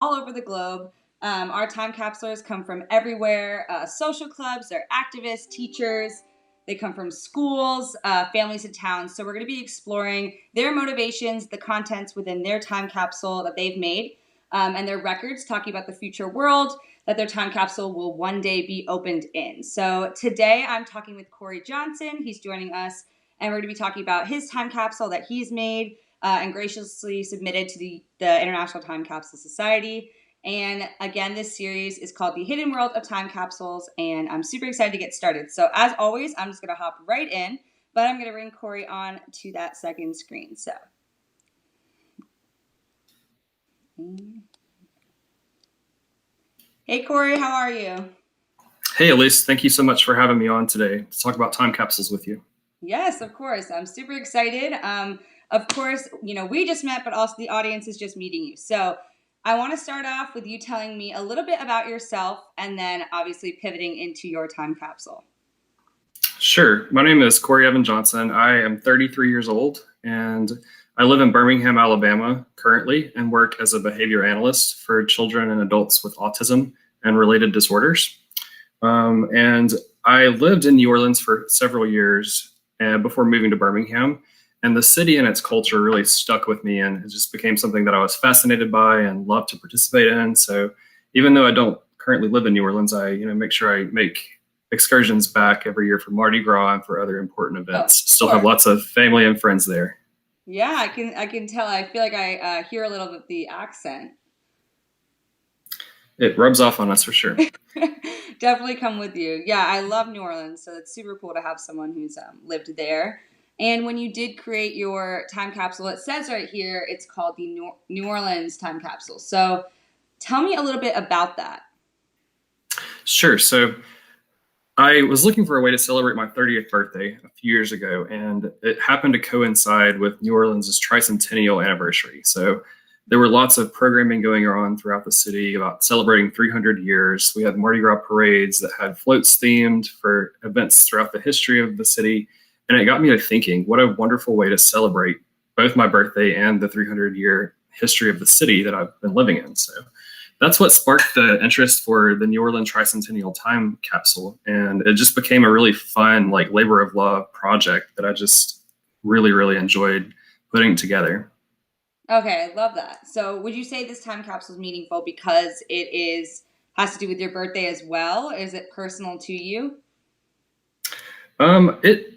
all over the globe. Our time capsulers come from everywhere, social clubs, they're activists, teachers. They come from schools, families, and towns. So we're going to be exploring their motivations, the contents within their time capsule that they've made, and their records, talking about the future world that their time capsule will one day be opened in. So today I'm talking with Cory Johnson. He's joining us, and we're going to be talking about his time capsule that he's made and graciously submitted to the International Time Capsule Society. And again, this series is called The Hidden World of Time Capsules, and I'm super excited to get started. So as always, I'm just going to hop right in, but I'm going to bring Cory on to that second screen. So, hey Cory, how are you? Hey, Elyse, thank you so much for having me on today to talk about time capsules with you. Yes, of course. I'm super excited. Of course, we just met, but also the audience is just meeting you. So I want to start off with you telling me a little bit about yourself and then obviously pivoting into your time capsule. Sure. My name is Cory Evan Johnson. I am 33 years old and I live in Birmingham, Alabama currently and work as a behavior analyst for children and adults with autism and related disorders. And I lived in New Orleans for several years before moving to Birmingham. And the city and its culture really stuck with me, and it just became something that I was fascinated by and loved to participate in. So even though I don't currently live in New Orleans, I make sure I make excursions back every year for Mardi Gras and for other important events. Still have lots of family and friends there. Yeah, I can tell. I feel like I hear a little bit of the accent. It rubs off on us for sure. Definitely come with you. Yeah, I love New Orleans, so it's super cool to have someone who's lived there. And when you did create your time capsule, it says right here it's called the New Orleans Time Capsule. So tell me a little bit about that. Sure. So I was looking for a way to celebrate my 30th birthday a few years ago, and it happened to coincide with New Orleans' tricentennial anniversary. So there were lots of programming going on throughout the city about celebrating 300 years. We had Mardi Gras parades that had floats themed for events throughout the history of the city. And it got me to thinking, what a wonderful way to celebrate both my birthday and the 300-year history of the city that I've been living in. So that's what sparked the interest for the New Orleans Tricentennial Time Capsule. And it just became a really fun, like, labor of love project that I just really, really enjoyed putting together. Okay, I love that. So would you say this time capsule is meaningful because has to do with your birthday as well? Is it personal to you? It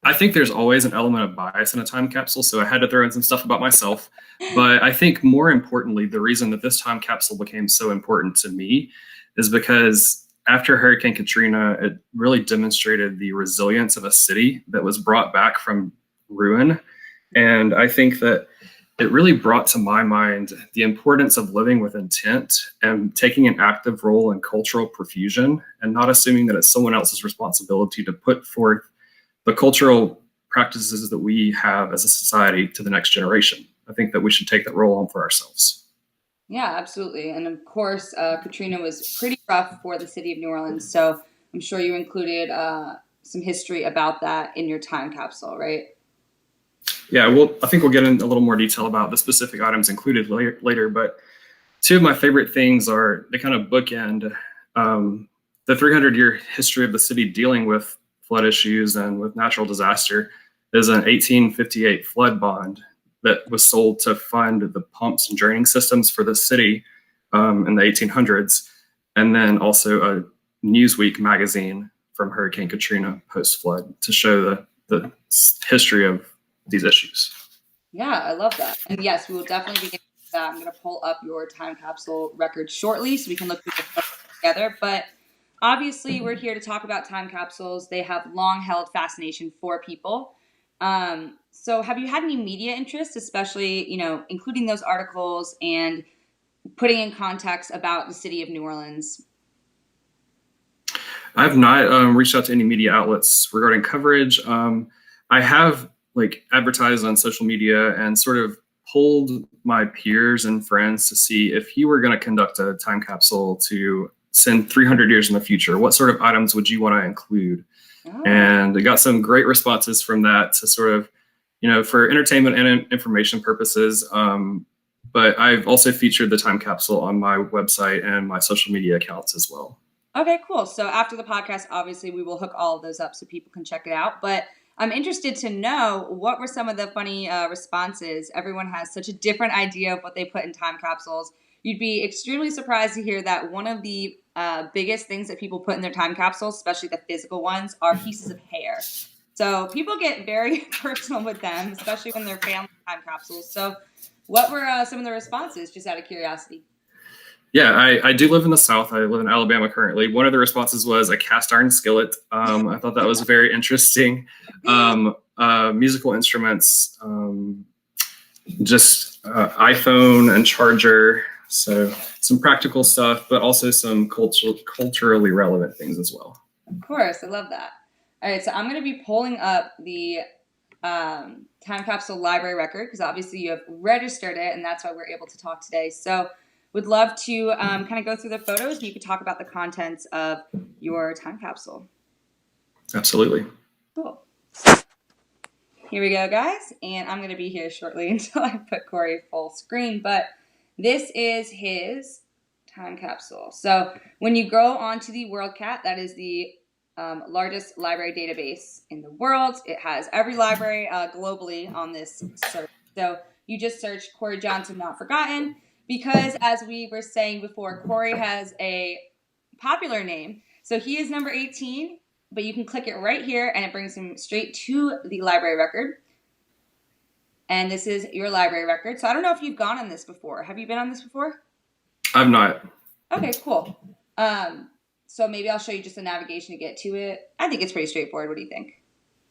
I think there's always an element of bias in a time capsule, so I had to throw in some stuff about myself. But I think more importantly, the reason that this time capsule became so important to me is because after Hurricane Katrina, it really demonstrated the resilience of a city that was brought back from ruin. And I think that it really brought to my mind the importance of living with intent and taking an active role in cultural profusion and not assuming that it's someone else's responsibility to put forth the cultural practices that we have as a society to the next generation. I think that we should take that role on for ourselves. Yeah, absolutely. And of course, Katrina was pretty rough for the city of New Orleans. So I'm sure you included some history about that in your time capsule, right? Yeah, well, I think we'll get into a little more detail about the specific items included later, but two of my favorite things are they kind of bookend the 300-year history of the city dealing with flood issues and with natural disaster. Is an 1858 flood bond that was sold to fund the pumps and draining systems for the city in the 1800s, and then also a Newsweek magazine from Hurricane Katrina post-flood to show the history of these issues. Yeah, I love that. And yes, we will definitely be getting to that. I'm going to pull up your time capsule record shortly so we can look through the photos together. But obviously, we're here to talk about time capsules. They have long held fascination for people. So have you had any media interest, especially, including those articles and putting in context about the city of New Orleans? I have not reached out to any media outlets regarding coverage. I have advertised on social media and sort of polled my peers and friends to see if you were going to conduct a time capsule to send 300 years in the future, what sort of items would you want to include? Oh. And I got some great responses from that to sort of, for entertainment and information purposes, but I've also featured the time capsule on my website and my social media accounts as well. Okay, cool. So after the podcast, obviously, we will hook all of those up so people can check it out. But I'm interested to know, what were some of the funny responses? Everyone has such a different idea of what they put in time capsules. You'd be extremely surprised to hear that one of the biggest things that people put in their time capsules, especially the physical ones, are pieces of hair. So people get very personal with them, especially when they're family time capsules. So what were some of the responses, just out of curiosity? Yeah, I do live in the South. I live in Alabama currently. One of the responses was a cast iron skillet. I thought that was very interesting. Musical instruments, just iPhone and charger. So some practical stuff, but also some culturally relevant things as well. Of course, I love that. All right, so I'm going to be pulling up the time capsule library record because obviously you have registered it, and that's why we're able to talk today. So would love to kind of go through the photos, and you could talk about the contents of your time capsule. Absolutely. Cool. Here we go, guys, and I'm going to be here shortly until I put Cory full screen, but this is his time capsule. So when you go onto the WorldCat, that is the largest library database in the world. It has every library globally on this search. So you just search Cory Johnson, Not Forgotten, because as we were saying before, Cory has a popular name. So he is number 18, but you can click it right here and it brings him straight to the library record. And this is your library record. So I don't know if you've gone on this before. Have you been on this before? I've not. Okay, cool. So maybe I'll show you just a navigation to get to it. I think it's pretty straightforward. What do you think?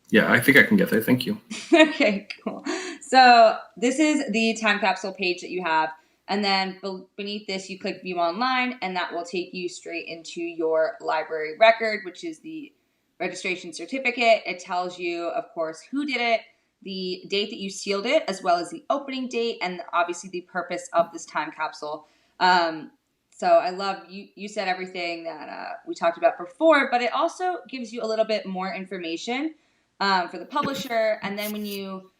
Yeah, I think I can get there. Thank you. Okay, cool. So this is the time capsule page that you have. And then beneath this, you click View Online, and that will take you straight into your library record, which is the registration certificate. It tells you, of course, who did it, the date that you sealed it, as well as the opening date, and obviously the purpose of this time capsule. So I love you said everything that we talked about before, but it also gives you a little bit more information for the publisher. And then when you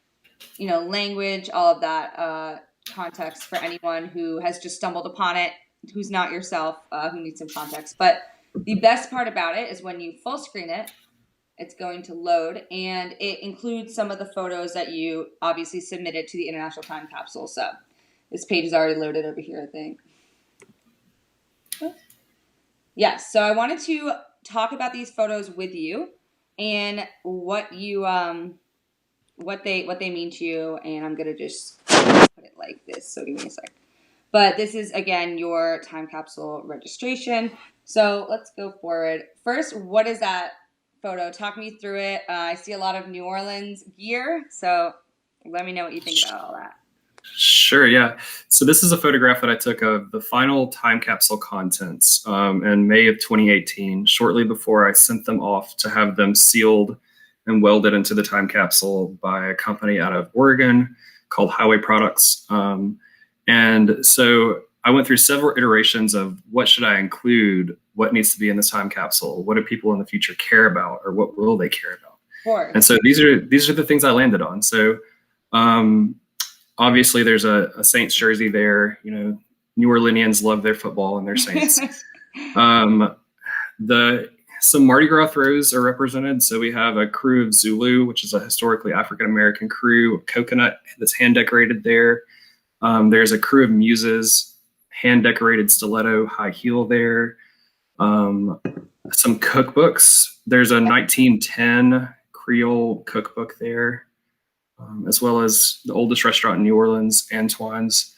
language, all of that context for anyone who has just stumbled upon it, who's not yourself, who needs some context. But the best part about it is when you full screen it, it's going to load, and it includes some of the photos that you obviously submitted to the International Time Capsule. So this page is already loaded over here, I think. Yes, so I wanted to talk about these photos with you and what you what they mean to you, and I'm gonna just put it like this. So give me a sec. But this is again your time capsule registration. So let's go forward. First, what is that photo? Talk me through it. I see a lot of New Orleans gear, so let me know what you think about all that. Sure, yeah. So this is a photograph that I took of the final time capsule contents in May of 2018, shortly before I sent them off to have them sealed and welded into the time capsule by a company out of Oregon called Highway Products. And so I went through several iterations of what should I include, what needs to be in this time capsule, what do people in the future care about, or what will they care about? Sure. And so these are the things I landed on. So obviously there's a Saints jersey there. New Orleanians love their football and their Saints. Some Mardi Gras throws are represented. So we have a crew of Zulu, which is a historically African-American crew, coconut that's hand decorated there. There's a crew of Muses, hand decorated stiletto high heel there. Some cookbooks. There's a 1910 Creole cookbook there, as well as the oldest restaurant in New Orleans, Antoine's.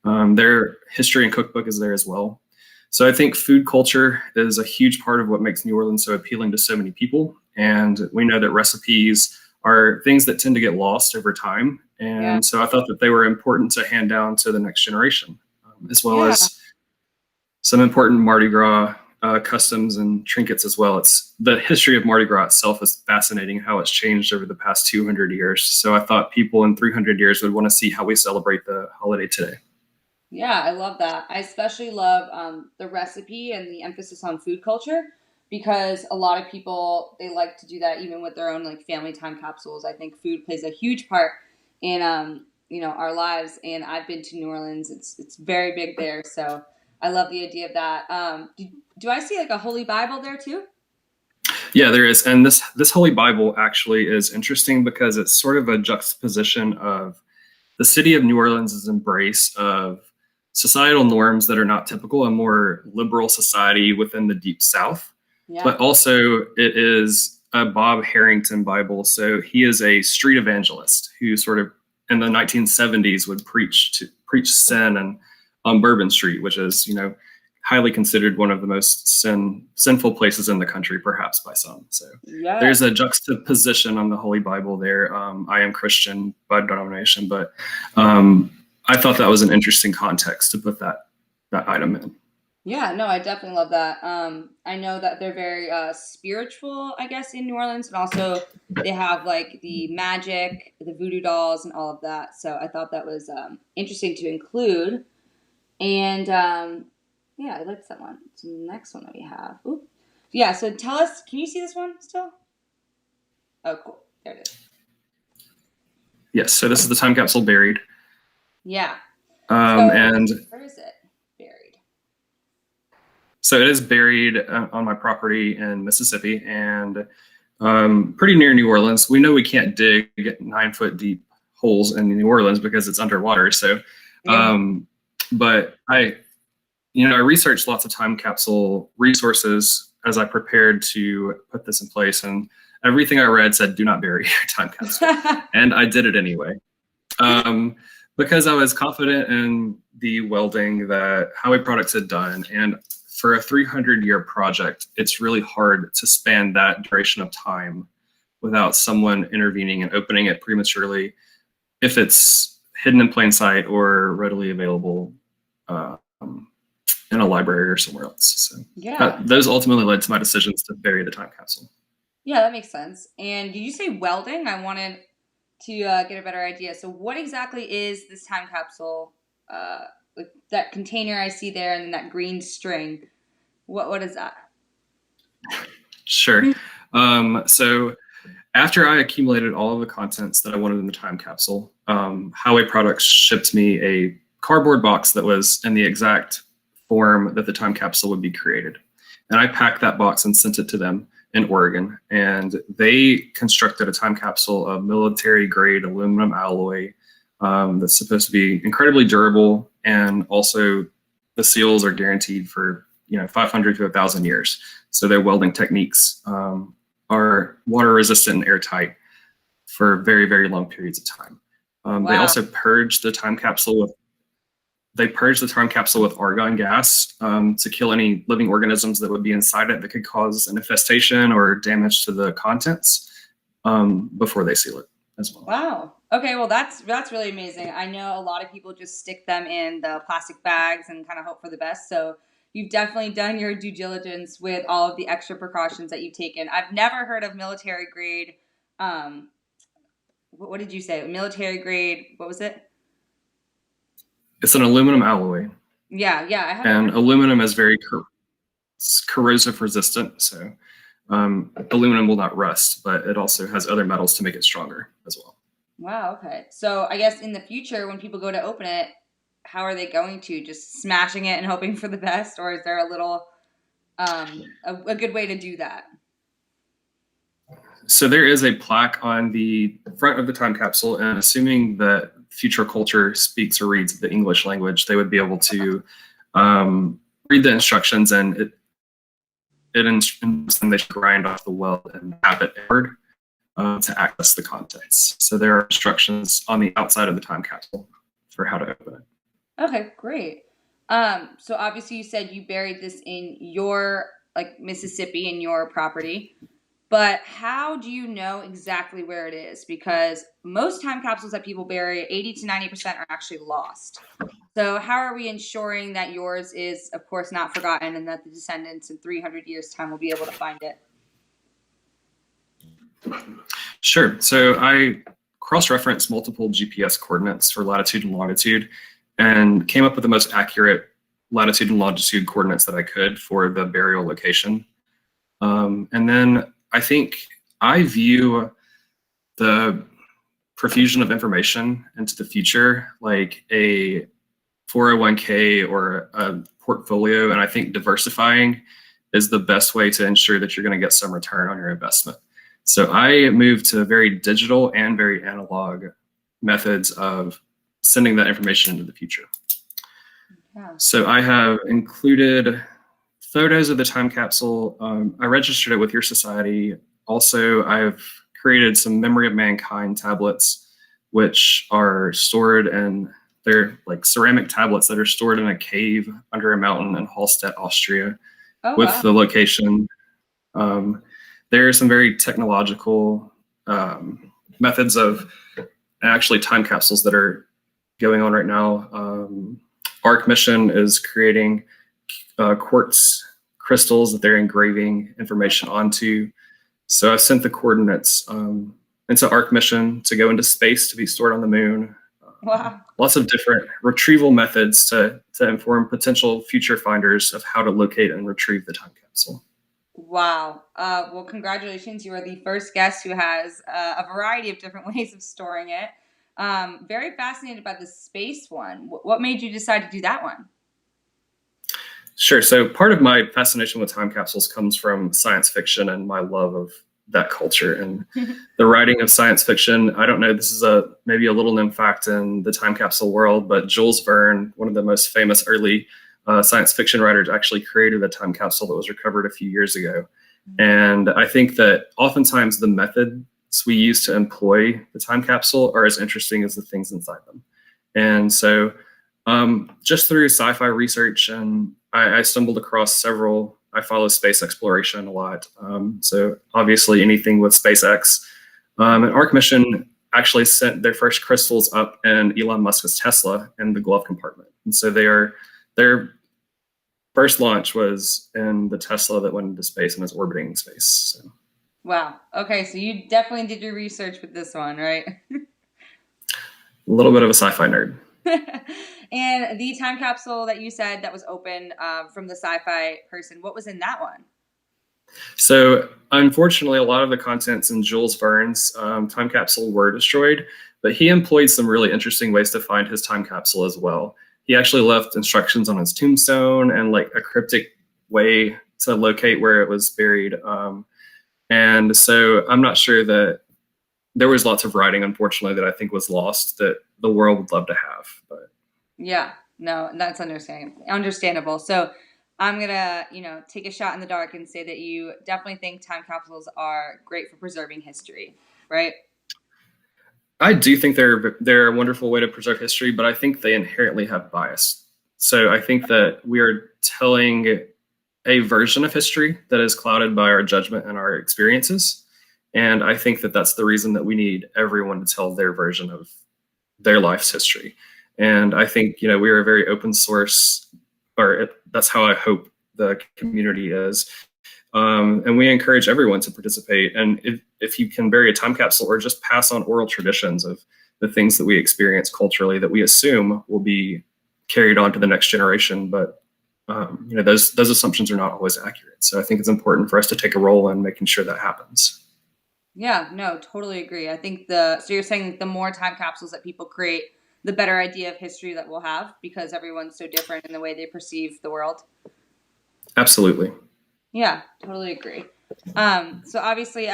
Their history and cookbook is there as well. So I think food culture is a huge part of what makes New Orleans so appealing to so many people. And we know that recipes are things that tend to get lost over time. And so I thought that they were important to hand down to the next generation, as well as some important Mardi Gras customs and trinkets as well. It's the history of Mardi Gras itself is fascinating, how it's changed over the past 200 years. So I thought people in 300 years would want to see how we celebrate the holiday today. Yeah, I love that. I especially love the recipe and the emphasis on food culture, because a lot of people, they like to do that even with their own like family time capsules. I think food plays a huge part in our lives. And I've been to New Orleans. It's very big there. So I love the idea of that. Do I see like a Holy Bible there too? Yeah, there is. And this Holy Bible actually is interesting because it's sort of a juxtaposition of the city of New Orleans' embrace of societal norms that are not typical, a more liberal society within the Deep South. Yeah. But also it is a Bob Harrington Bible. So he is a street evangelist who sort of in the 1970s would preach sin and on Bourbon Street, which is, highly considered one of the most sinful places in the country, perhaps by some. So Yeah. there's a juxtaposition on the Holy Bible there. I am Christian by denomination, but I thought that was an interesting context to put that item in. Yeah, no, I definitely love that. I know that they're very spiritual, I guess, in New Orleans, and also they have like the magic, the voodoo dolls, and all of that. So I thought that was interesting to include. And yeah, I liked that one. It's the next one that we have. Ooh. Yeah, so tell us, can you see this one still? Oh, cool. There it is. Yes, so this is the time capsule buried. Yeah. And where is it buried? So it is buried on my property in Mississippi and pretty near New Orleans. We know we can't dig 9-foot deep holes in New Orleans because it's underwater. So, but I researched lots of time capsule resources as I prepared to put this in place, and everything I read said, do not bury your time capsule. And I did it anyway. Because I was confident in the welding that Howie Products had done. And for a 300-year project, it's really hard to span that duration of time without someone intervening and opening it prematurely if it's hidden in plain sight or readily available in a library or somewhere else. So yeah, those ultimately led to my decisions to bury the time capsule. Yeah, that makes sense. And did you say welding? I wanted to get a better idea. So what exactly is this time capsule? Like that container I see there and then that green string. What is that? Sure. So after I accumulated all of the contents that I wanted in the time capsule, Howie Products shipped me a cardboard box that was in the exact form that the time capsule would be created. And I packed that box and sent it to them in Oregon. And they constructed a time capsule of military grade aluminum alloy that's supposed to be incredibly durable. And also the seals are guaranteed for 500 to 1,000 years. So their welding techniques are water resistant and airtight for very, very long periods of time. Wow. They also purge the time capsule with argon gas to kill any living organisms that would be inside it that could cause an infestation or damage to the contents before they seal it as well. Wow. Okay, well that's really amazing. I know a lot of people just stick them in the plastic bags and kind of hope for the best. So you've definitely done your due diligence with all of the extra precautions that you've taken. I've never heard of military grade. What did you say? Military grade. What was it? It's an aluminum alloy. Yeah. And aluminum is very corrosive resistant. So aluminum will not rust, but it also has other metals to make it stronger as well. Wow. Okay. So I guess in the future, when people go to open it, how are they going to? Just smashing it and hoping for the best, or is there a little a good way to do that? So there is a plaque on the front of the time capsule, and assuming that future culture speaks or reads the English language, they would be able to read the instructions, and it instructs them they should grind off the weld and have it poured to access the contents. So there are instructions on the outside of the time capsule for how to open it. Okay, great. So obviously you said you buried this in your Mississippi, in your property. But how do you know exactly where it is? Because most time capsules that people bury, 80 to 90% are actually lost. So how are we ensuring that yours is, of course, not forgotten and that the descendants in 300 years' time will be able to find it? Sure. So I cross-referenced multiple GPS coordinates for latitude and longitude and came up with the most accurate latitude and longitude coordinates that I could for the burial location. And then I think I view the profusion of information into the future, like a 401k or a portfolio. And I think diversifying is the best way to ensure that you're going to get some return on your investment. So I moved to very digital and very analog methods of sending that information into the future. Yeah. So I have included photos of the time capsule. I registered it with your society. Also, I've created some Memory of Mankind tablets, which are stored in, they're like ceramic tablets that are stored in a cave under a mountain in Hallstatt, Austria, with the location. There are some very technological methods of actually time capsules that are going on right now. ARC Mission is creating quartz crystals that they're engraving information onto. So I sent the coordinates into ARC Mission to go into space to be stored on the moon. Wow. Lots of different retrieval methods to inform potential future finders of how to locate and retrieve the time capsule. Wow. Well, congratulations. You are the first guest who has a variety of different ways of storing it. Very fascinated by the space one. What made you decide to do that one? Sure. So part of my fascination with time capsules comes from science fiction and my love of that culture and the writing of science fiction. I don't know, this is maybe a little known fact in the time capsule world, but Jules Verne, one of the most famous early science fiction writers, actually created a time capsule that was recovered a few years ago. And I think that oftentimes the methods we use to employ the time capsule are as interesting as the things inside them. And so just through sci-fi research, and I stumbled across several. I follow space exploration a lot. So obviously anything with SpaceX. And ARC Mission actually sent their first crystals up in Elon Musk's Tesla in the glove compartment. And so their first launch was in the Tesla that went into space and is orbiting in space. So. Wow. Okay, so you definitely did your research with this one, right? A little bit of a sci-fi nerd. And the time capsule that you said that was open from the sci-fi person, what was in that one? So unfortunately, a lot of the contents in Jules Verne's time capsule were destroyed, but he employed some really interesting ways to find his time capsule as well. He actually left instructions on his tombstone and like a cryptic way to locate where it was buried. And so I'm not sure that there was lots of writing, unfortunately, that I think was lost that the world would love to have. But yeah, no, that's understandable. So I'm gonna, take a shot in the dark and say that you definitely think time capsules are great for preserving history, right? I do think they're a wonderful way to preserve history, but I think they inherently have bias. So I think that we are telling a version of history that is clouded by our judgment and our experiences. And I think that that's the reason that we need everyone to tell their version of their life's history. And I think, we are a very open source, that's how I hope the community is. And we encourage everyone to participate. And if you can bury a time capsule or just pass on oral traditions of the things that we experience culturally that we assume will be carried on to the next generation. But, those assumptions are not always accurate. So I think it's important for us to take a role in making sure that happens. Yeah, no, totally agree. I think so you're saying the more time capsules that people create, the better idea of history that we'll have because everyone's so different in the way they perceive the world. Absolutely. Yeah, totally agree. So obviously,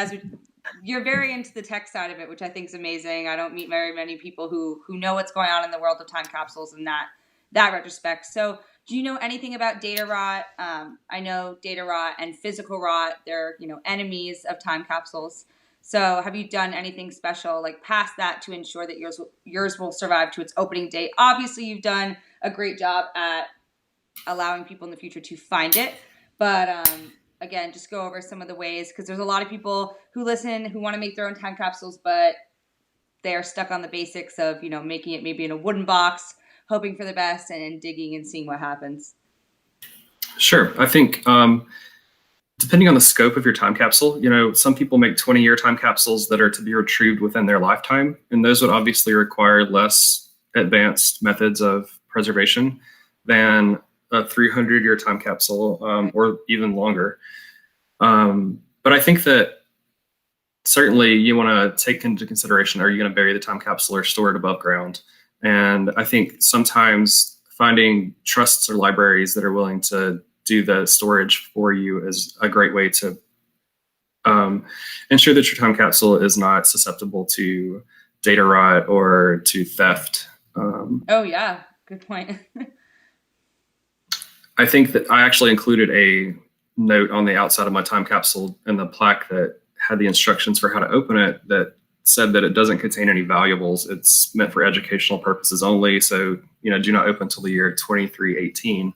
you're very into the tech side of it, which I think is amazing. I don't meet very many people who know what's going on in the world of time capsules in that retrospect. So do you know anything about data rot? I know data rot and physical rot, they're, enemies of time capsules. So have you done anything special like past that to ensure that yours will survive to its opening date? Obviously, you've done a great job at allowing people in the future to find it. But again, just go over some of the ways because there's a lot of people who listen who want to make their own time capsules, but they are stuck on the basics of, making it maybe in a wooden box, hoping for the best and digging and seeing what happens. Sure. I think depending on the scope of your time capsule, some people make 20-year time capsules that are to be retrieved within their lifetime. And those would obviously require less advanced methods of preservation than a 300-year time capsule or even longer. But I think that certainly you want to take into consideration, are you going to bury the time capsule or store it above ground? And I think sometimes finding trusts or libraries that are willing to do the storage for you is a great way to ensure that your time capsule is not susceptible to data rot or to theft. Oh yeah, good point. I think that I actually included a note on the outside of my time capsule in the plaque that had the instructions for how to open it that said that it doesn't contain any valuables. It's meant for educational purposes only. So, do not open until the year 2318.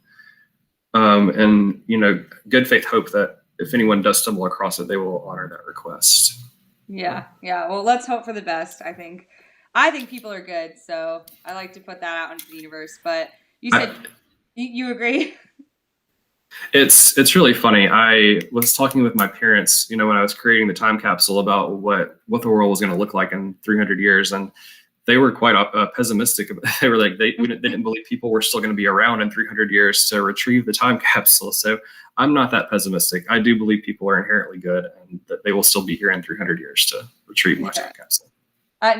And, good faith hope that if anyone does stumble across it, they will honor that request. Yeah. Well, let's hope for the best. I think people are good, so I like to put that out into the universe. But you said you agree? It's really funny. I was talking with my parents, when I was creating the time capsule about what the world was going to look like in 300 years, and they were quite pessimistic. They were like, they didn't believe people were still going to be around in 300 years to retrieve the time capsule. So I'm not that pessimistic. I do believe people are inherently good and that they will still be here in 300 years to retrieve my time capsule.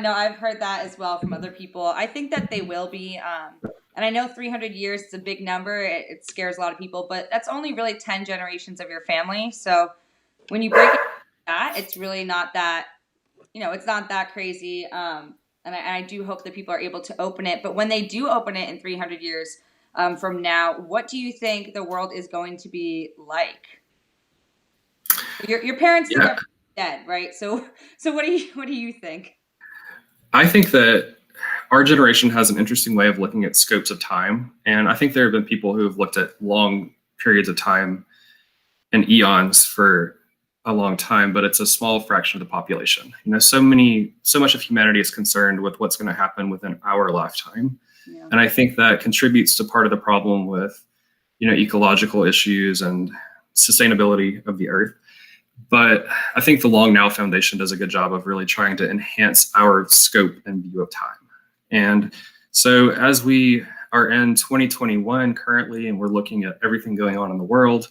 No, I've heard that as well from other people. I think that they will be. And I know 300 years is a big number. It scares a lot of people, but that's only really 10 generations of your family. So when you break it that, it's really not that, it's not that crazy. And I do hope that people are able to open it. But when they do open it in 300 years from now, what do you think the world is going to be like? Your parents are dead, right? So what do you think? I think that our generation has an interesting way of looking at scopes of time. And I think there have been people who have looked at long periods of time and eons for a long time, but it's a small fraction of the population. So much of humanity is concerned with what's going to happen within our lifetime. Yeah. And I think that contributes to part of the problem with, ecological issues and sustainability of the earth. But I think the Long Now Foundation does a good job of really trying to enhance our scope and view of time. And so as we are in 2021 currently, and we're looking at everything going on in the world,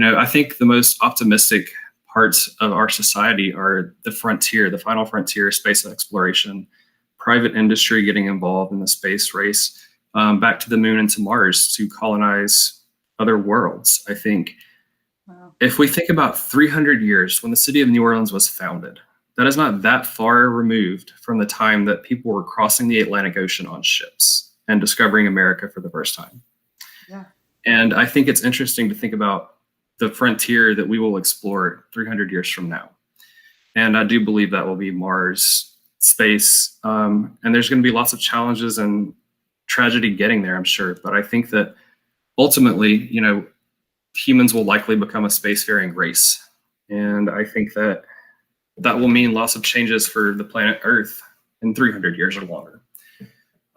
I think the most optimistic parts of our society are the frontier, the final frontier, space exploration, private industry getting involved in the space race, back to the moon and to Mars to colonize other worlds. I think if we think about 300 years when the city of New Orleans was founded, that is not that far removed from the time that people were crossing the Atlantic Ocean on ships and discovering America for the first time. Yeah. And I think it's interesting to think about the frontier that we will explore 300 years from now. And I do believe that will be Mars, space, and there's going to be lots of challenges and tragedy getting there, I'm sure. But I think that ultimately, humans will likely become a spacefaring race. And I think that will mean lots of changes for the planet Earth in 300 years or longer.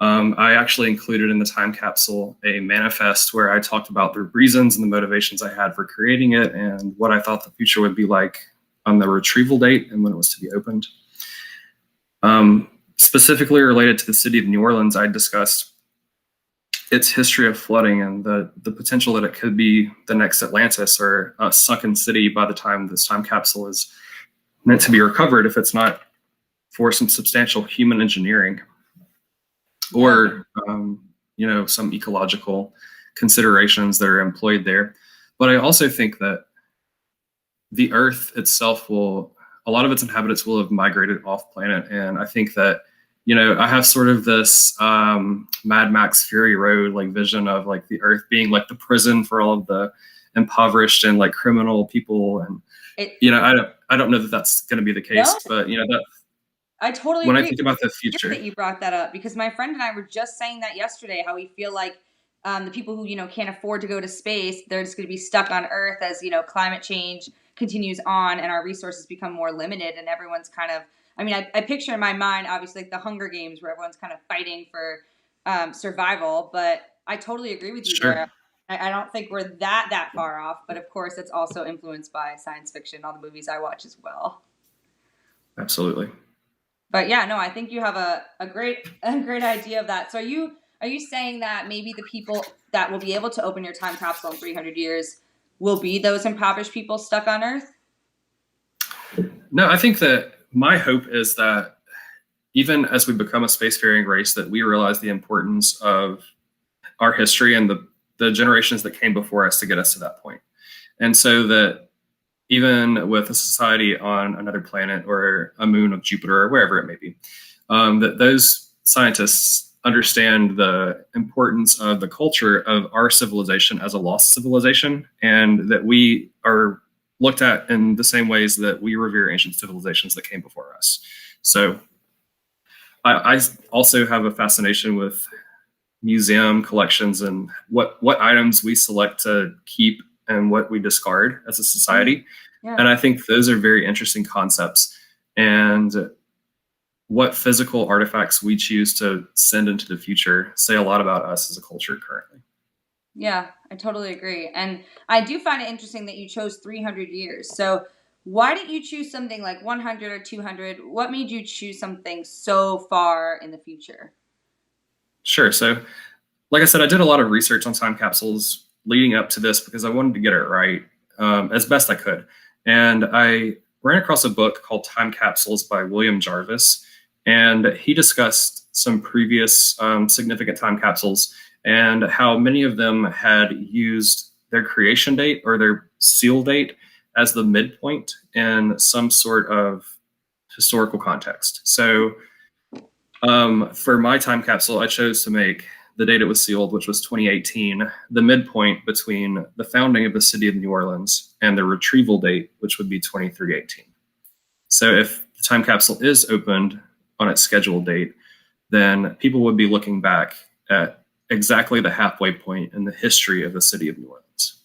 I actually included in the time capsule a manifest where I talked about the reasons and the motivations I had for creating it and what I thought the future would be like on the retrieval date and when it was to be opened. Specifically related to the city of New Orleans, I discussed its history of flooding and the potential that it could be the next Atlantis or a sunken city by the time this time capsule is meant to be recovered, if it's not for some substantial human engineering or some ecological considerations that are employed there. But I also think that the Earth itself a lot of its inhabitants will have migrated off planet. And I think that, I have sort of this Mad Max Fury Road like vision of like the Earth being like the prison for all of the impoverished and like criminal people. And I don't know that that's going to be the case, but that I totally when agree. I think about the future that you brought that up, because my friend and I were just saying that yesterday, how we feel like the people who can't afford to go to space, they're just going to be stuck on Earth as climate change continues on and our resources become more limited, and everyone's kind of, I picture in my mind obviously like the Hunger Games where everyone's kind of fighting for survival, but I totally agree with you there. I don't think we're that far off, but of course it's also influenced by science fiction, all the movies I watch as well. Absolutely. But yeah, no, I think you have a great idea of that. So are you saying that maybe the people that will be able to open your time capsule in 300 years will be those impoverished people stuck on Earth? No, I think that my hope is that even as we become a spacefaring race, that we realize the importance of our history and the generations that came before us to get us to that point. And so that even with a society on another planet or a moon of Jupiter or wherever it may be, that those scientists understand the importance of the culture of our civilization as a lost civilization, and that we are looked at in the same ways that we revere ancient civilizations that came before us. So I also have a fascination with museum collections and what items we select to keep and what we discard as a society. Yeah. And I think those are very interesting concepts. And what physical artifacts we choose to send into the future say a lot about us as a culture currently. Yeah, I totally agree. And I do find it interesting that you chose 300 years. So why didn't you choose something like 100 or 200? What made you choose something so far in the future? Sure. So, like I said, I did a lot of research on time capsules leading up to this because I wanted to get it right as best I could. And I ran across a book called Time Capsules by William Jarvis. And he discussed some previous significant time capsules and how many of them had used their creation date or their seal date as the midpoint in some sort of historical context. So for my time capsule, I chose to make the date it was sealed, which was 2018, the midpoint between the founding of the city of New Orleans and the retrieval date, which would be 2318. So if the time capsule is opened on its scheduled date, then people would be looking back at exactly the halfway point in the history of the city of New Orleans.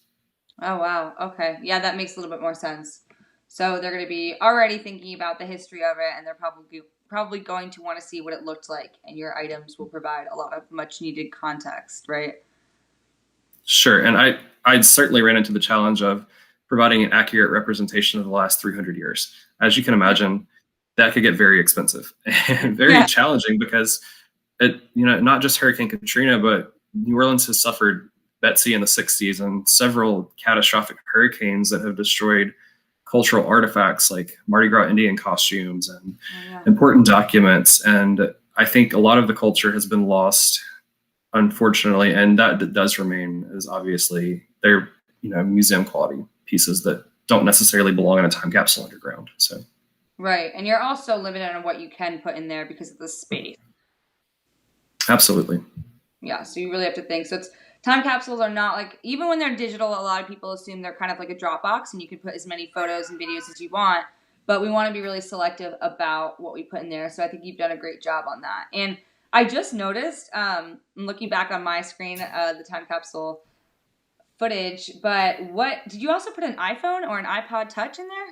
Oh, wow. Okay. Yeah, that makes a little bit more sense. So they're going to be already thinking about the history of it, and they're probably going to want to see what it looked like, and your items will provide a lot of much needed context, right? Sure. And I'd certainly ran into the challenge of providing an accurate representation of the last 300 years. As you can imagine, that could get very expensive and very challenging because not just Hurricane Katrina, but New Orleans has suffered Betsy in the 60s and several catastrophic hurricanes that have destroyed cultural artifacts like Mardi Gras Indian costumes and important documents. And I think a lot of the culture has been lost, unfortunately, and that does remain as obviously they're museum quality pieces that don't necessarily belong in a time capsule underground. So right, and you're also limited on what you can put in there because of the space. Absolutely. Yeah, so you really have to think. So time capsules are not like, even when they're digital, a lot of people assume they're kind of like a Dropbox and you can put as many photos and videos as you want, but we want to be really selective about what we put in there. So I think you've done a great job on that. And I just noticed, looking back on my screen, the time capsule footage, but did you also put an iPhone or an iPod Touch in there?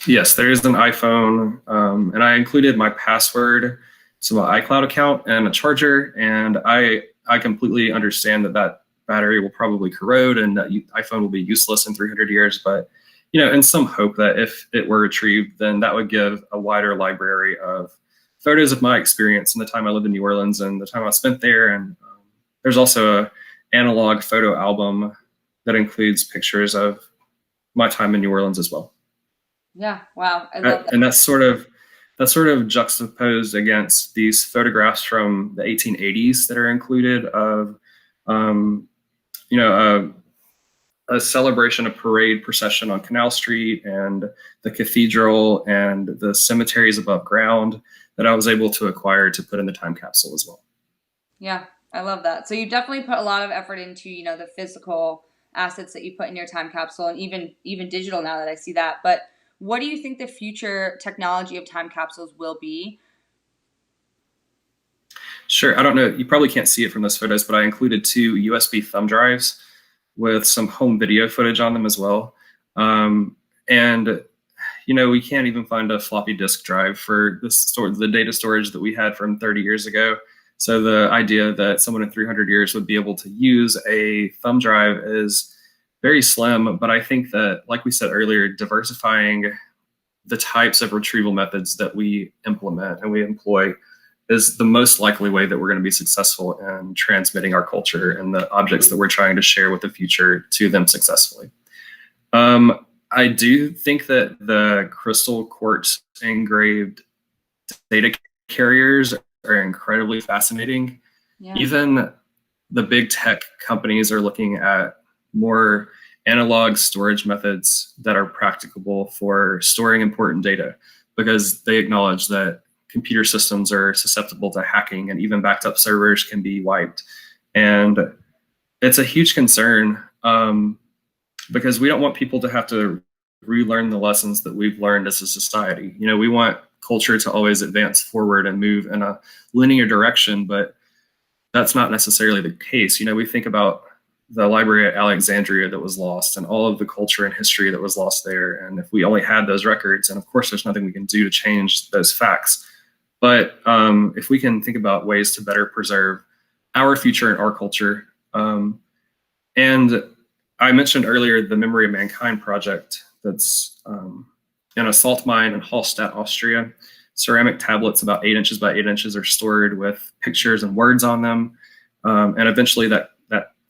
Yes, there is an iPhone, and I included my password to my iCloud account and a charger, and I completely understand that battery will probably corrode and that iPhone will be useless in 300 years, but in some hope that if it were retrieved, then that would give a wider library of photos of my experience and the time I lived in New Orleans and the time I spent there. And there's also an analog photo album that includes pictures of my time in New Orleans as well. Yeah, wow, I love that. And that's sort of juxtaposed against these photographs from the 1880s that are included of, a celebration, a parade procession on Canal Street and the cathedral and the cemeteries above ground that I was able to acquire to put in the time capsule as well. Yeah, I love that. So you definitely put a lot of effort into, the physical assets that you put in your time capsule, and even digital now that I see that. But what do you think the future technology of time capsules will be? Sure. I don't know. You probably can't see it from those photos, but I included 2 USB thumb drives with some home video footage on them as well. And we can't even find a floppy disk drive for the data storage that we had from 30 years ago. So the idea that someone in 300 years would be able to use a thumb drive is very slim. But I think that, like we said earlier, diversifying the types of retrieval methods that we implement and we employ is the most likely way that we're going to be successful in transmitting our culture and the objects that we're trying to share with the future to them successfully. I do think that the crystal quartz engraved data carriers are incredibly fascinating. Yeah. Even the big tech companies are looking at more analog storage methods that are practicable for storing important data, because they acknowledge that computer systems are susceptible to hacking, and even backed up servers can be wiped. And it's a huge concern, because we don't want people to have to relearn the lessons that we've learned as a society. You know, we want culture to always advance forward and move in a linear direction, but that's not necessarily the case. You know, we think about the library at Alexandria that was lost, and all of the culture and history that was lost there. And if we only had those records, and of course there's nothing we can do to change those facts, but if we can think about ways to better preserve our future and our culture. And I mentioned earlier the Memory of Mankind project that's in a salt mine in Hallstatt, Austria. Ceramic tablets about 8 inches by 8 inches are stored with pictures and words on them. And eventually that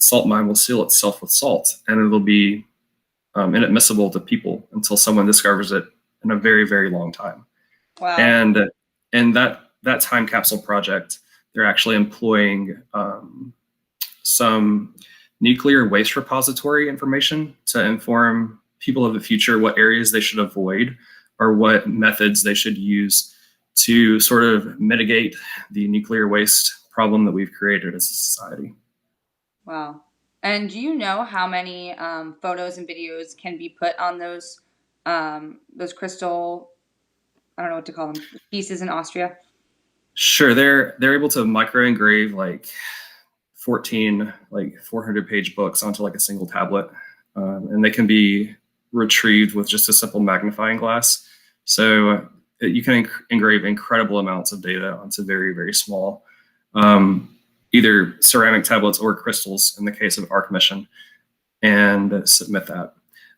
salt mine will seal itself with salt, and it'll be inadmissible to people until someone discovers it in a very, very long time. Wow. And in that time capsule project, they're actually employing some nuclear waste repository information to inform people of the future what areas they should avoid or what methods they should use to sort of mitigate the nuclear waste problem that we've created as a society. Wow. And do you know how many photos and videos can be put on those crystal, I don't know what to call them, pieces in Austria? Sure, they're able to micro engrave like 14 like 400-page books onto like a single tablet, and they can be retrieved with just a simple magnifying glass. So you can engrave incredible amounts of data onto very, very small, either ceramic tablets or crystals in the case of Arc Mission, and submit that.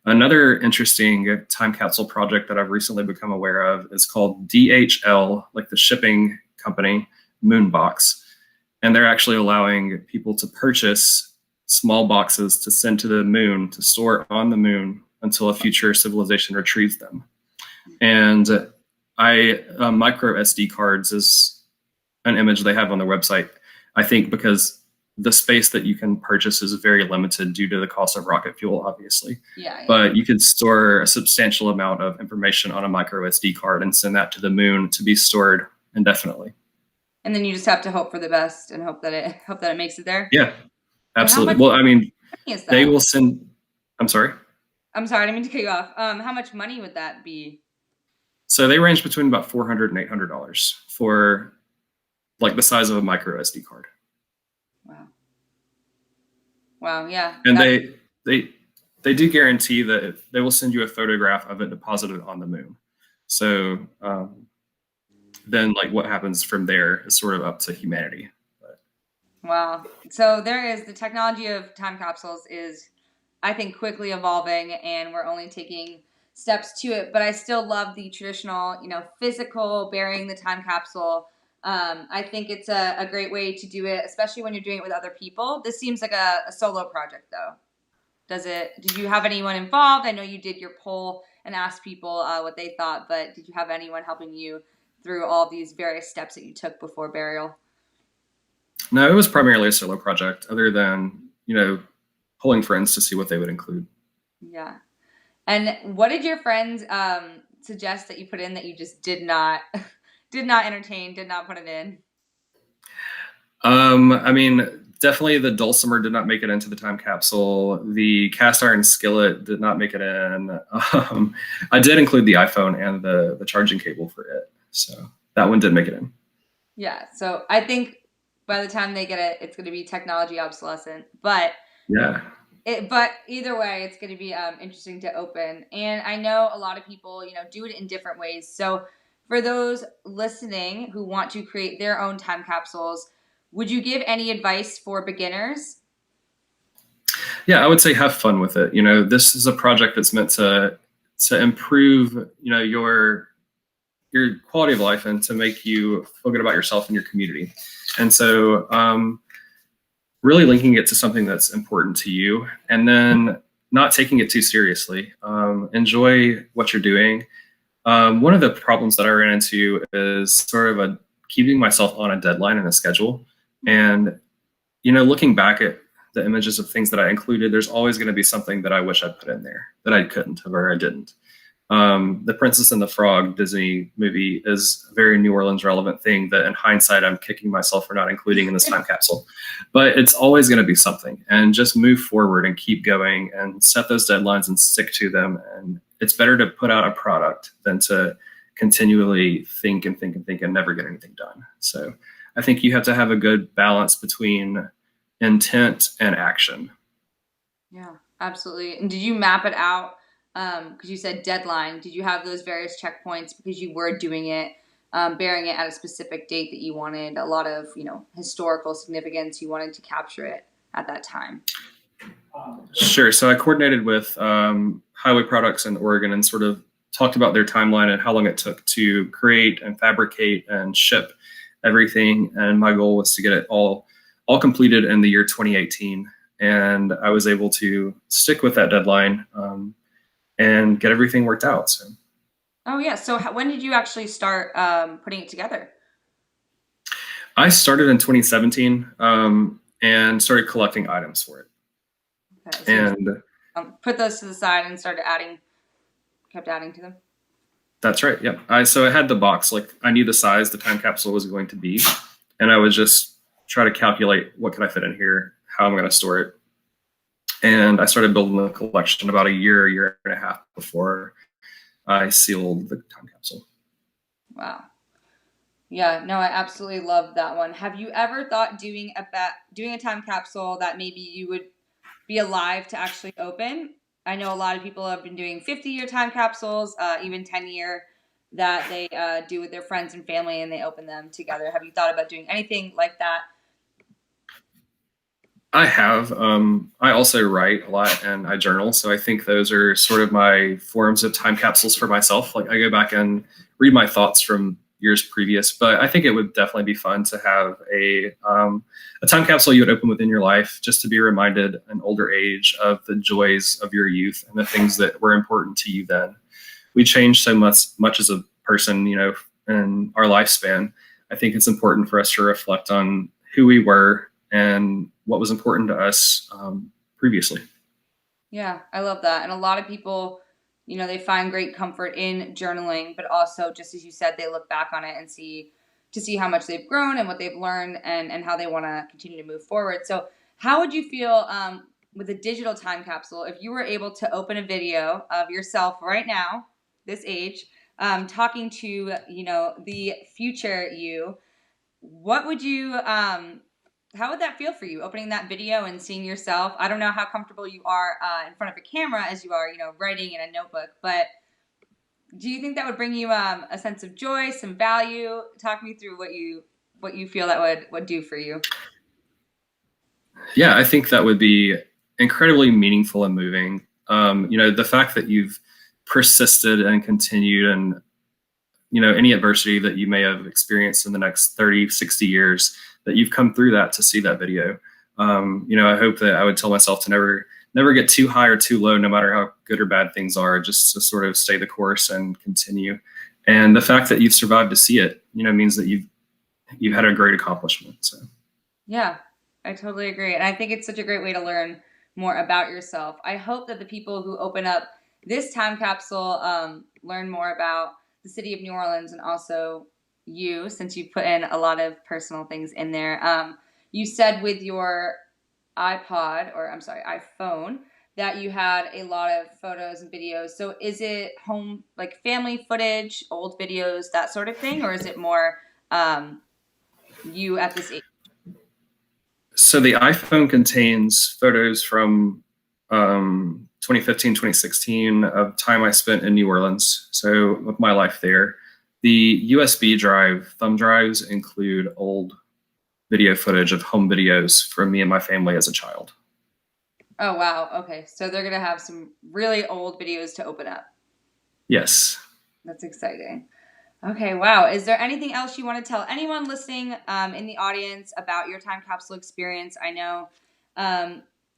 Another interesting time capsule project that I've recently become aware of is called DHL, like the shipping company, Moonbox. And they're actually allowing people to purchase small boxes to send to the moon, to store on the moon until a future civilization retrieves them. And micro SD cards is an image they have on their website, I think because the space that you can purchase is very limited due to the cost of rocket fuel, obviously. Yeah. But you could store a substantial amount of information on a micro SD card and send that to the moon to be stored indefinitely. And then you just have to hope for the best and hope that it makes it there. Yeah, absolutely. Well, I mean, they will send. I'm sorry. I'm sorry, I didn't mean to cut you off. How much money would that be? So they range between about $400 and $800 for like the size of a micro SD card. Wow. Wow. Yeah. And they do guarantee that they will send you a photograph of it deposited on the moon. So then like what happens from there is sort of up to humanity. Wow. So the technology of time capsules is, I think, quickly evolving, and we're only taking steps to it. But I still love the traditional, physical burying the time capsule. I think it's a great way to do it, especially when you're doing it with other people. This seems like a solo project, though. Did you have anyone involved? I know you did your poll and asked people what they thought, but did you have anyone helping you through all these various steps that you took before burial? No, it was primarily a solo project, other than, pulling friends to see what they would include. Yeah. And what did your friends suggest that you put in that you just did not entertain, did not put it in? I mean, definitely the dulcimer did not make it into the time capsule. The cast iron skillet did not make it in. I did include the iPhone and the charging cable for it. So that one did make it in. Yeah. So I think by the time they get it, it's going to be technology obsolescent. But yeah. But either way, it's going to be interesting to open. And I know a lot of people, do it in different ways. So for those listening who want to create their own time capsules, would you give any advice for beginners? Yeah, I would say have fun with it. This is a project that's meant to improve, your quality of life and to make you feel good about yourself and your community. And so really linking it to something that's important to you. And then not taking it too seriously. Enjoy what you're doing. One of the problems that I ran into is sort of keeping myself on a deadline and a schedule. And, looking back at the images of things that I included, there's always going to be something that I wish I'd put in there that I couldn't have or I didn't. The Princess and the Frog Disney movie is a very New Orleans relevant thing that in hindsight, I'm kicking myself for not including in this time capsule, but it's always going to be something, and just move forward and keep going and set those deadlines and stick to them. And it's better to put out a product than to continually think and think and think and never get anything done. So I think you have to have a good balance between intent and action. Yeah, absolutely. And did you map it out? Because you said deadline. Did you have those various checkpoints because you were doing it, bearing it at a specific date that you wanted a lot of, historical significance? You wanted to capture it at that time. Sure. So I coordinated with Highway Products in Oregon and sort of talked about their timeline and how long it took to create and fabricate and ship everything. And my goal was to get it all completed in the year 2018. And I was able to stick with that deadline and get everything worked out. So. Oh yeah. So when did you actually start putting it together? I started in 2017 and started collecting items for it. Okay, so and put those to the side and kept adding to them. That's right. Yep. So I had the box, like I knew the size the time capsule was going to be, and I would just try to calculate what can I fit in here, how am I going to store it. And I started building the collection about a year and a half before I sealed the time capsule. Wow. Yeah, no, I absolutely love that one. Have you ever thought doing a time capsule that maybe you would be alive to actually open? I know a lot of people have been doing 50-year time capsules, even 10-year, that they do with their friends and family, and they open them together. Have you thought about doing anything like that? I have. I also write a lot and I journal. So I think those are sort of my forms of time capsules for myself. Like I go back and read my thoughts from years previous, but I think it would definitely be fun to have a time capsule you would open within your life, just to be reminded an older age of the joys of your youth and the things that were important to you then. We change so much as a person, in our lifespan. I think it's important for us to reflect on who we were and what was important to us previously. Yeah, I love that. And a lot of people, they find great comfort in journaling, but also, just as you said, they look back on it and see how much they've grown and what they've learned and how they want to continue to move forward. So how would you feel with a digital time capsule if you were able to open a video of yourself right now, this age, talking to, the future you? What would you... how would that feel for you, opening that video and seeing yourself? I don't know how comfortable you are in front of a camera as you are, writing in a notebook, but do you think that would bring you a sense of joy, some value? Talk me through what you feel that would do for you. Yeah, I think that would be incredibly meaningful and moving. The fact that you've persisted and continued and, any adversity that you may have experienced in the next 30, 60 years, that you've come through that to see that video. I hope that I would tell myself to never get too high or too low, no matter how good or bad things are, just to sort of stay the course and continue. And the fact that you've survived to see it, means that you've had a great accomplishment. So. Yeah, I totally agree. And I think it's such a great way to learn more about yourself. I hope that the people who open up this time capsule learn more about the city of New Orleans and also you, since you put in a lot of personal things in there. You said with your iPhone, that you had a lot of photos and videos. So is it home, like family footage, old videos, that sort of thing? Or is it more you at this age? So the iPhone contains photos from 2015, 2016 of time I spent in New Orleans. So with my life there. The USB drive, thumb drives, include old video footage of home videos from me and my family as a child. Oh, wow. Okay. So they're going to have some really old videos to open up. Yes. That's exciting. Okay. Wow. Is there anything else you want to tell anyone listening in the audience about your time capsule experience? I know,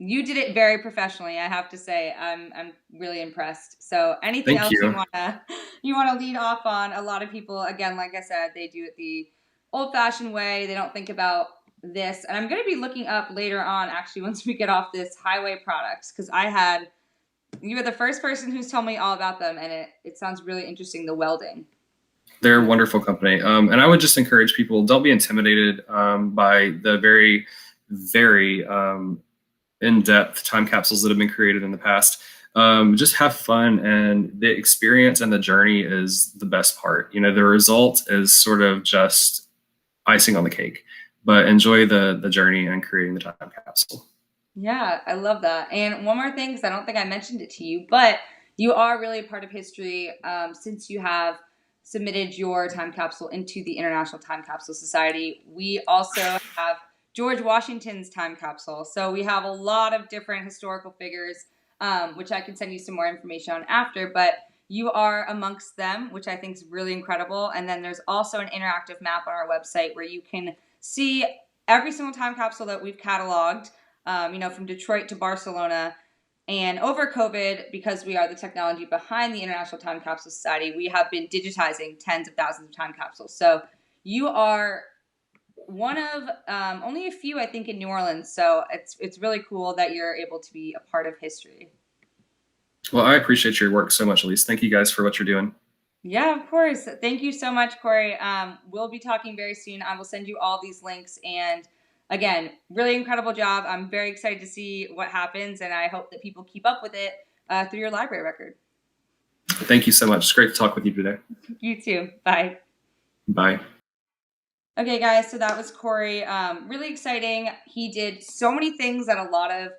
You did it very professionally, I have to say. I'm really impressed. So anything Thank else you. you wanna lead off on? A lot of people, again, like I said, they do it the old-fashioned way. They don't think about this. And I'm gonna be looking up later on, actually, once we get off this, highway products, because you were the first person who's told me all about them, and it sounds really interesting. The welding. They're a wonderful company. And I would just encourage people, don't be intimidated by the very, very in-depth time capsules that have been created in the past. Just have fun, and the experience and the journey is the best part. The result is sort of just icing on the cake, but enjoy the journey and creating the time capsule. Yeah, I love that. And one more thing, because I don't think I mentioned it to you, but you are really a part of history since you have submitted your time capsule into the International Time Capsule Society. We also have George Washington's time capsule. So we have a lot of different historical figures, which I can send you some more information on after. But you are amongst them, which I think is really incredible. And then there's also an interactive map on our website where you can see every single time capsule that we've cataloged, from Detroit to Barcelona. And over COVID, because we are the technology behind the International Time Capsule Society, we have been digitizing tens of thousands of time capsules. So you are one of only a few, I think, in New Orleans. So it's really cool that you're able to be a part of history. Well, I appreciate your work so much, Elyse. Thank you guys for what you're doing. Yeah, of course. Thank you so much, Cory. We'll be talking very soon. I will send you all these links. And again, really incredible job. I'm very excited to see what happens, and I hope that people keep up with it through your library record. Thank you so much. It's great to talk with you today. You too. Bye. Bye. Okay, guys, so that was Cory. Really exciting. He did so many things that a lot of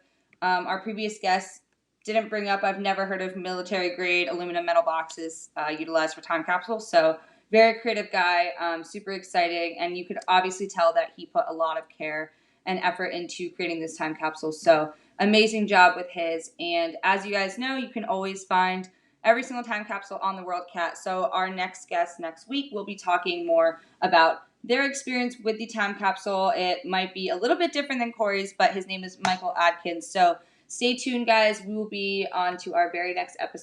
our previous guests didn't bring up. I've never heard of military grade aluminum metal boxes utilized for time capsules. So very creative guy, super exciting. And you could obviously tell that he put a lot of care and effort into creating this time capsule. So amazing job with his. And as you guys know, you can always find every single time capsule on the WorldCat. So our next guest next week will be talking more about their experience with the time capsule. It might be a little bit different than Cory's, but his name is Michael Adkins. So stay tuned, guys. We will be on to our very next episode.